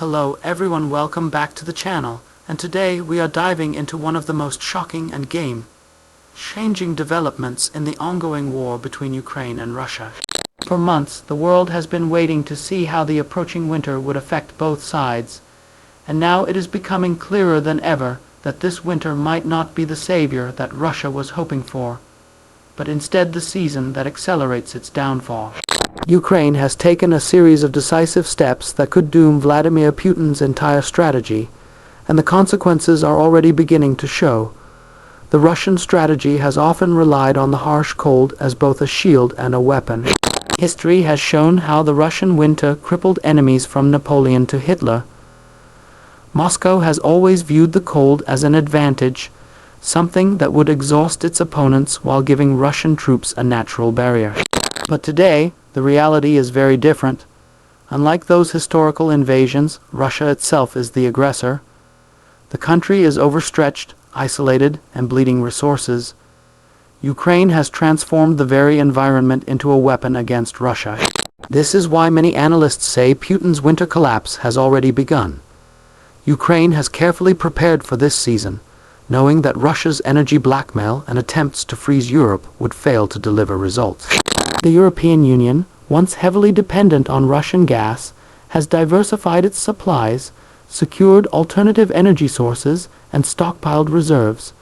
Hello everyone, welcome back to the channel, and today we are diving into one of the most shocking and game-changing developments in the ongoing war between Ukraine and Russia. For months, the world has been waiting to see how the approaching winter would affect both sides, and now it is becoming clearer than ever that this winter might not be the savior that Russia was hoping for, but instead the season that accelerates its downfall. Ukraine has taken a series of decisive steps that could doom Vladimir Putin's entire strategy, and the consequences are already beginning to show. The Russian strategy has often relied on the harsh cold as both a shield and a weapon. History has shown how the Russian winter crippled enemies from Napoleon to Hitler. Moscow has always viewed the cold as an advantage, something that would exhaust its opponents while giving Russian troops a natural barrier. But today, the reality is very different. Unlike those historical invasions, Russia itself is the aggressor. The country is overstretched, isolated, and bleeding resources. Ukraine has transformed the very environment into a weapon against Russia. This is why many analysts say Putin's winter collapse has already begun. Ukraine has carefully prepared for this season, knowing that Russia's energy blackmail and attempts to freeze Europe would fail to deliver results. The European Union, once heavily dependent on Russian gas, has diversified its supplies, secured alternative energy sources, and stockpiled reserves.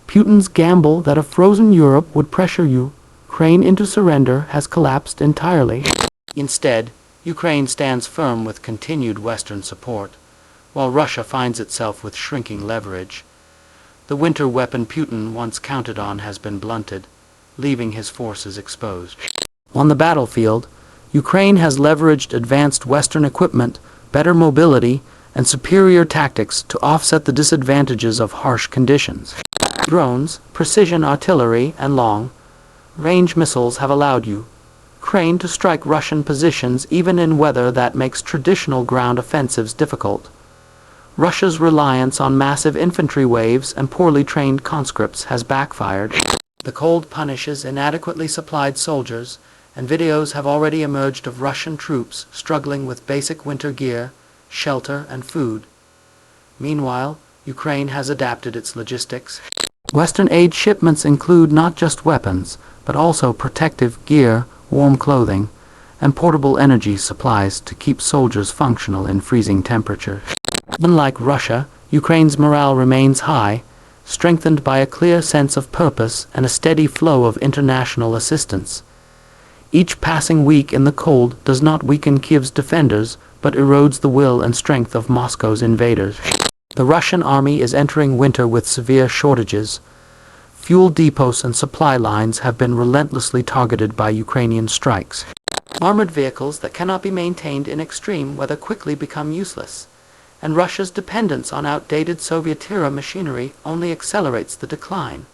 Putin's gamble that a frozen Europe would pressure Ukraine into surrender has collapsed entirely. Instead, Ukraine stands firm with continued Western support, while Russia finds itself with shrinking leverage. The winter weapon Putin once counted on has been blunted, leaving his forces exposed. On the battlefield, Ukraine has leveraged advanced Western equipment, better mobility, and superior tactics to offset the disadvantages of harsh conditions. Drones, precision artillery, and long-range missiles have allowed Ukraine to strike Russian positions even in weather that makes traditional ground offensives difficult. Russia's reliance on massive infantry waves and poorly trained conscripts has backfired. The cold punishes inadequately supplied soldiers, and videos have already emerged of Russian troops struggling with basic winter gear, shelter, and food. Meanwhile, Ukraine has adapted its logistics. Western aid shipments include not just weapons, but also protective gear, warm clothing, and portable energy supplies to keep soldiers functional in freezing temperatures. Unlike Russia, Ukraine's morale remains high, strengthened by a clear sense of purpose and a steady flow of international assistance. Each passing week in the cold does not weaken Kiev's defenders, but erodes the will and strength of Moscow's invaders. The Russian army is entering winter with severe shortages. Fuel depots and supply lines have been relentlessly targeted by Ukrainian strikes. Armored vehicles that cannot be maintained in extreme weather quickly become useless, and Russia's dependence on outdated Soviet-era machinery only accelerates the decline.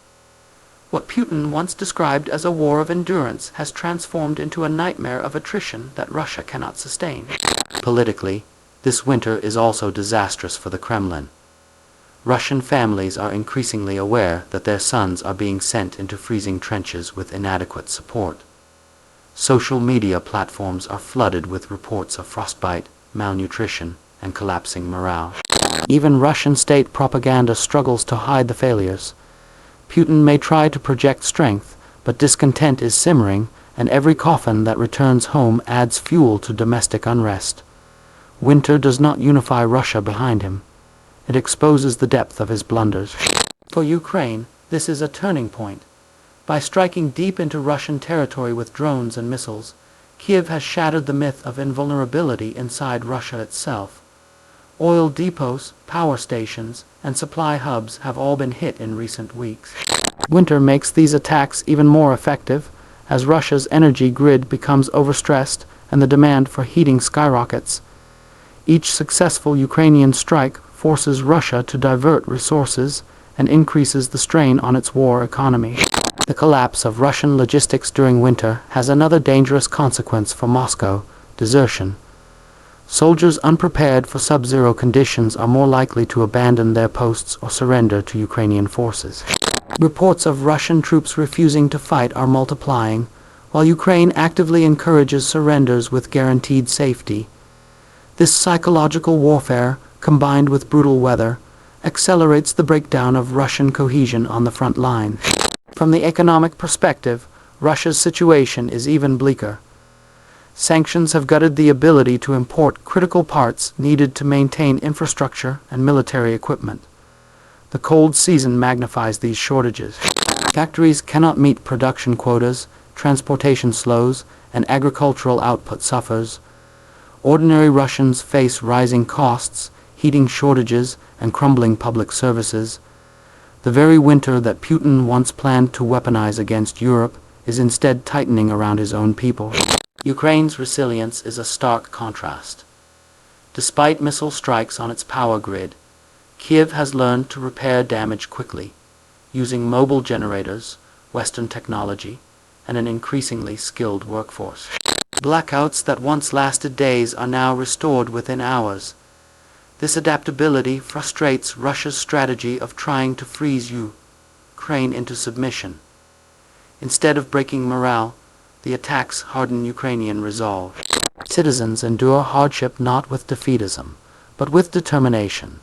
What Putin once described as a war of endurance has transformed into a nightmare of attrition that Russia cannot sustain. Politically, this winter is also disastrous for the Kremlin. Russian families are increasingly aware that their sons are being sent into freezing trenches with inadequate support. Social media platforms are flooded with reports of frostbite, malnutrition, and collapsing morale. Even Russian state propaganda struggles to hide the failures. Putin may try to project strength, but discontent is simmering, and every coffin that returns home adds fuel to domestic unrest. Winter does not unify Russia behind him. It exposes the depth of his blunders. For Ukraine, this is a turning point. By striking deep into Russian territory with drones and missiles, Kiev has shattered the myth of invulnerability inside Russia itself. Oil depots, power stations, and supply hubs have all been hit in recent weeks. Winter makes these attacks even more effective, as Russia's energy grid becomes overstressed and the demand for heating skyrockets. Each successful Ukrainian strike forces Russia to divert resources and increases the strain on its war economy. The collapse of Russian logistics during winter has another dangerous consequence for Moscow: desertion. Soldiers unprepared for sub-zero conditions are more likely to abandon their posts or surrender to Ukrainian forces. Reports of Russian troops refusing to fight are multiplying, while Ukraine actively encourages surrenders with guaranteed safety. This psychological warfare, combined with brutal weather, accelerates the breakdown of Russian cohesion on the front line. From the economic perspective, Russia's situation is even bleaker. Sanctions have gutted the ability to import critical parts needed to maintain infrastructure and military equipment. The cold season magnifies these shortages. Factories cannot meet production quotas, transportation slows, and agricultural output suffers. Ordinary Russians face rising costs, heating shortages, and crumbling public services. The very winter that Putin once planned to weaponize against Europe is instead tightening around his own people. Ukraine's resilience is a stark contrast. Despite missile strikes on its power grid, Kiev has learned to repair damage quickly, using mobile generators, Western technology, and an increasingly skilled workforce. Blackouts that once lasted days are now restored within hours. This adaptability frustrates Russia's strategy of trying to freeze Ukraine into submission. Instead of breaking morale, the attacks harden Ukrainian resolve. Citizens endure hardship not with defeatism, but with determination.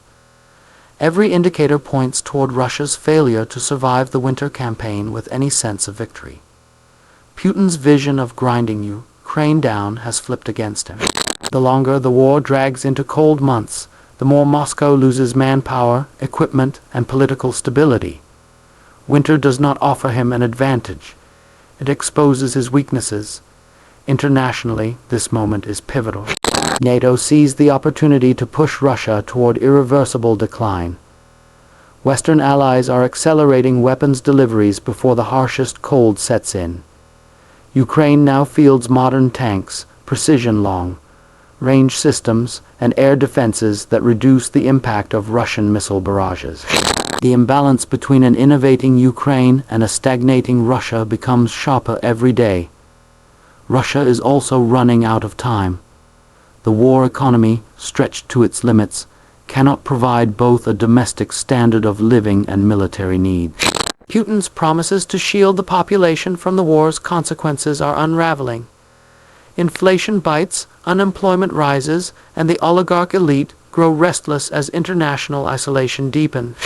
Every indicator points toward Russia's failure to survive the winter campaign with any sense of victory. Putin's vision of grinding Ukraine down has flipped against him. The longer the war drags into cold months, the more Moscow loses manpower, equipment, and political stability. Winter does not offer him an advantage. It exposes his weaknesses. Internationally, this moment is pivotal. NATO sees the opportunity to push Russia toward irreversible decline. Western allies are accelerating weapons deliveries before the harshest cold sets in. Ukraine now fields modern tanks, precision long-range systems, and air defenses that reduce the impact of Russian missile barrages. The imbalance between an innovating Ukraine and a stagnating Russia becomes sharper every day. Russia is also running out of time. The war economy, stretched to its limits, cannot provide both a domestic standard of living and military need. Putin's promises to shield the population from the war's consequences are unraveling. Inflation bites, unemployment rises, and the oligarch elite grow restless as international isolation deepens.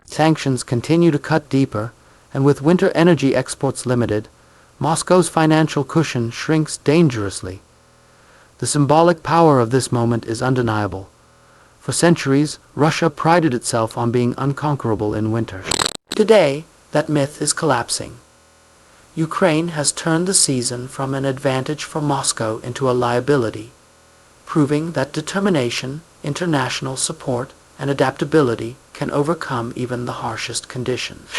Sanctions continue to cut deeper, and with winter energy exports limited, Moscow's financial cushion shrinks dangerously. The symbolic power of this moment is undeniable. For centuries, Russia prided itself on being unconquerable in winter. Today, that myth is collapsing. Ukraine has turned the season from an advantage for Moscow into a liability, proving that determination, international support, and adaptability can overcome even the harshest conditions.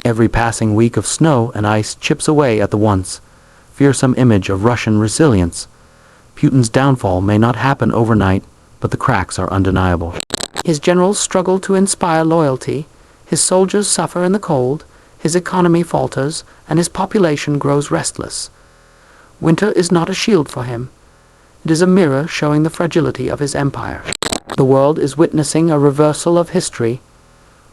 Every passing week of snow and ice chips away at the once fearsome image of Russian resilience. Putin's downfall may not happen overnight, but the cracks are undeniable. His generals struggle to inspire loyalty, his soldiers suffer in the cold, his economy falters, and his population grows restless. Winter is not a shield for him. It is a mirror showing the fragility of his empire. The world is witnessing a reversal of history.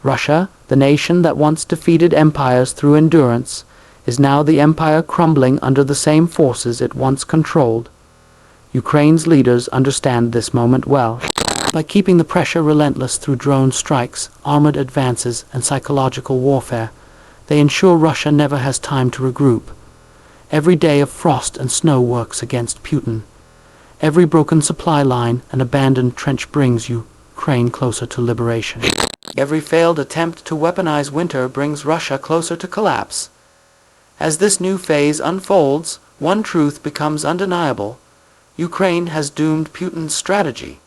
Russia, the nation that once defeated empires through endurance, is now the empire crumbling under the same forces it once controlled. Ukraine's leaders understand this moment well. By keeping the pressure relentless through drone strikes, armored advances, and psychological warfare, they ensure Russia never has time to regroup. Every day of frost and snow works against Putin. Every broken supply line and abandoned trench brings Ukraine closer to liberation. Every failed attempt to weaponize winter brings Russia closer to collapse. As this new phase unfolds, one truth becomes undeniable. Ukraine has doomed Putin's strategy.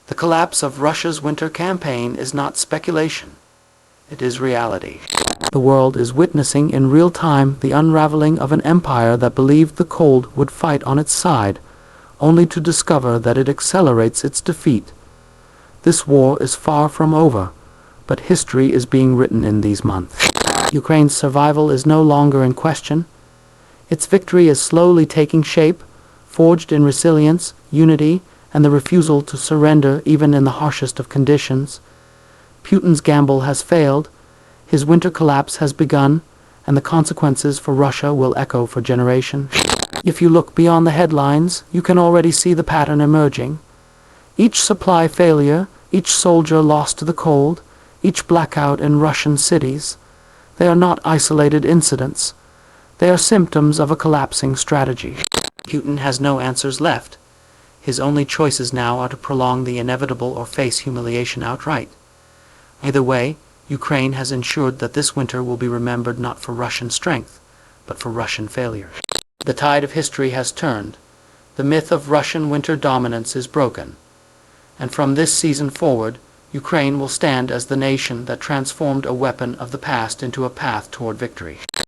The collapse of Russia's winter campaign is not speculation. It is reality. The world is witnessing in real time the unraveling of an empire that believed the cold would fight on its side, only to discover that it accelerates its defeat. This war is far from over, but history is being written in these months. Ukraine's survival is no longer in question. Its victory is slowly taking shape, forged in resilience, unity, and the refusal to surrender even in the harshest of conditions. Putin's gamble has failed, his winter collapse has begun, and the consequences for Russia will echo for generations. If you look beyond the headlines, you can already see the pattern emerging. Each supply failure, each soldier lost to the cold, each blackout in Russian cities, they are not isolated incidents. They are symptoms of a collapsing strategy. Putin has no answers left. His only choices now are to prolong the inevitable or face humiliation outright. Either way, Ukraine has ensured that this winter will be remembered not for Russian strength, but for Russian failure. The tide of history has turned. The myth of Russian winter dominance is broken. And from this season forward, Ukraine will stand as the nation that transformed a weapon of the past into a path toward victory.